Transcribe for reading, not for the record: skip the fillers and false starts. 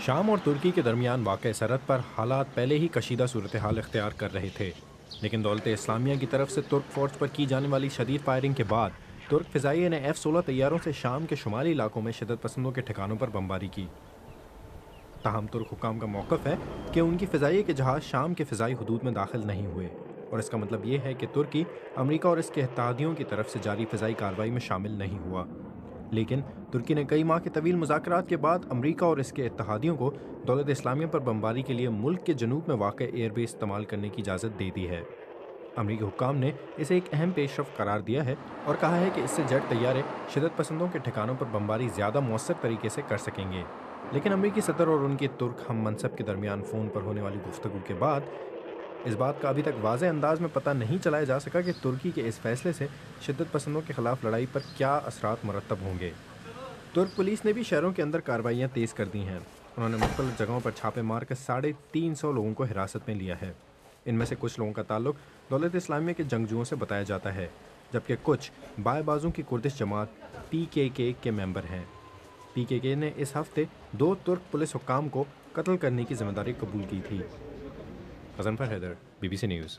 شام اور ترکی کے درمیان واقع سرحد پر حالات پہلے ہی کشیدہ صورتحال اختیار کر رہے تھے، لیکن دولت اسلامیہ کی طرف سے ترک فورس پر کی جانے والی شدید فائرنگ کے بعد ترک فضائیہ نے F-16 طیاروں سے شام کے شمالی علاقوں میں شدت پسندوں کے ٹھکانوں پر بمباری کی۔ تاہم ترک حکام کا موقف ہے کہ ان کی فضائیہ کے جہاز شام کے فضائی حدود میں داخل نہیں ہوئے، اور اس کا مطلب یہ ہے کہ ترکی امریکہ اور اس کے اتحادیوں کی طرف سے جاری فضائی کارروائی میں شامل نہیں ہوا۔ لیکن ترکی نے کئی ماہ کے طویل مذاکرات کے بعد امریکہ اور اس کے اتحادیوں کو دولت اسلامیہ پر بمباری کے لیے ملک کے جنوب میں واقع ایئر بیس استعمال کرنے کی اجازت دے دی ہے۔ امریکی حکام نے اسے ایک اہم پیش رفت قرار دیا ہے اور کہا ہے کہ اس سے جیٹ طیارے شدت پسندوں کے ٹھکانوں پر بمباری زیادہ مؤثر طریقے سے کر سکیں گے۔ لیکن امریکی صدر اور ان کے ترک ہم منصب کے درمیان فون پر ہونے والی گفتگو کے بعد اس بات کا ابھی تک واضح انداز میں پتہ نہیں چلایا جا سکا کہ ترکی کے اس فیصلے سے شدت پسندوں کے خلاف لڑائی پر کیا اثرات مرتب ہوں گے۔ ترک پولیس نے بھی شہروں کے اندر کارروائیاں تیز کر دی ہیں۔ انہوں نے مختلف جگہوں پر چھاپے مار کر 350 لوگوں کو حراست میں لیا ہے۔ ان میں سے کچھ لوگوں کا تعلق دولت اسلامیہ کے جنگجوؤں سے بتایا جاتا ہے، جبکہ کچھ بائیں بازوں کی کردش جماعت PKK کے ممبر ہیں۔ PKK نے اس ہفتے 2 ترک پولیس حکام کو قتل کرنے کی ذمہ داری قبول کی تھی۔ Ghazanfar Haider, BBC news.